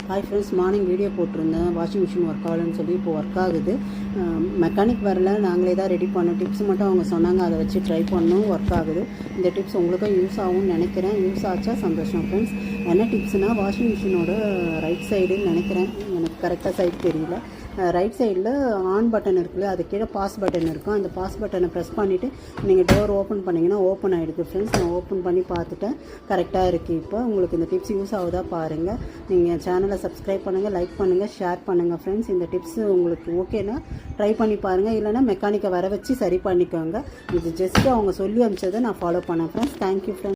Hi friends, morning video போட்டிருந்தேன். Washing machine work ஆகலன்னு சொல்லி இப்போ ஒர்க் ஆகுது. மெக்கானிக் வரல, நாங்களே தான் ரெடி பண்ணோம். டிப்ஸ் மட்டும் அவங்க சொன்னாங்க, அதை வச்சு ட்ரை பண்ணோம். ஒர்க் ஆகுது. இந்த டிப்ஸ் உங்களுக்கும் யூஸ் ஆகும்னு நினைக்கிறேன். யூஸ் ஆச்சா சந்தோஷம் ஃப்ரெண்ட்ஸ். என்ன டிப்ஸ்னால், வாஷிங் மிஷினோட ரைட் சைடுன்னு நினைக்கிறேன், எனக்கு கரெக்டாக சைடு தெரியல. ரைட் சைடில் ஆன் பட்டன் இருக்குல்ல, அது கீழே பாஸ் பட்டன் இருக்கும். அந்த பாஸ் பட்டனை ப்ரெஸ் பண்ணிவிட்டு நீங்கள் டோர் ஓப்பன் பண்ணிங்கன்னா ஓப்பன் ஆகிடுது ஃப்ரெண்ட்ஸ். நான் ஓப்பன் பண்ணி பார்த்துட்டேன், கரெக்டாக இருக்குது. இப்போ உங்களுக்கு இந்த டிப்ஸ் யூஸ் ஆகுதா பாருங்கள். நீங்கள் சேனலை சப்ஸ்கிரைப் பண்ணுங்கள், லைக் பண்ணுங்கள், ஷேர் பண்ணுங்கள் ஃப்ரெண்ட்ஸ். இந்த டிப்ஸு உங்களுக்கு ஓகேனா ட்ரை பண்ணி பாருங்கள். இல்லைனா மெக்கானிக்கை வர வச்சு சரி பண்ணிக்கோங்க. இது ஜஸ்ட்டு அவங்க சொல்லி அனுப்பிச்சதை நான் ஃபாலோ பண்ணேன் ஃப்ரெண்ட்ஸ். Thank you friends.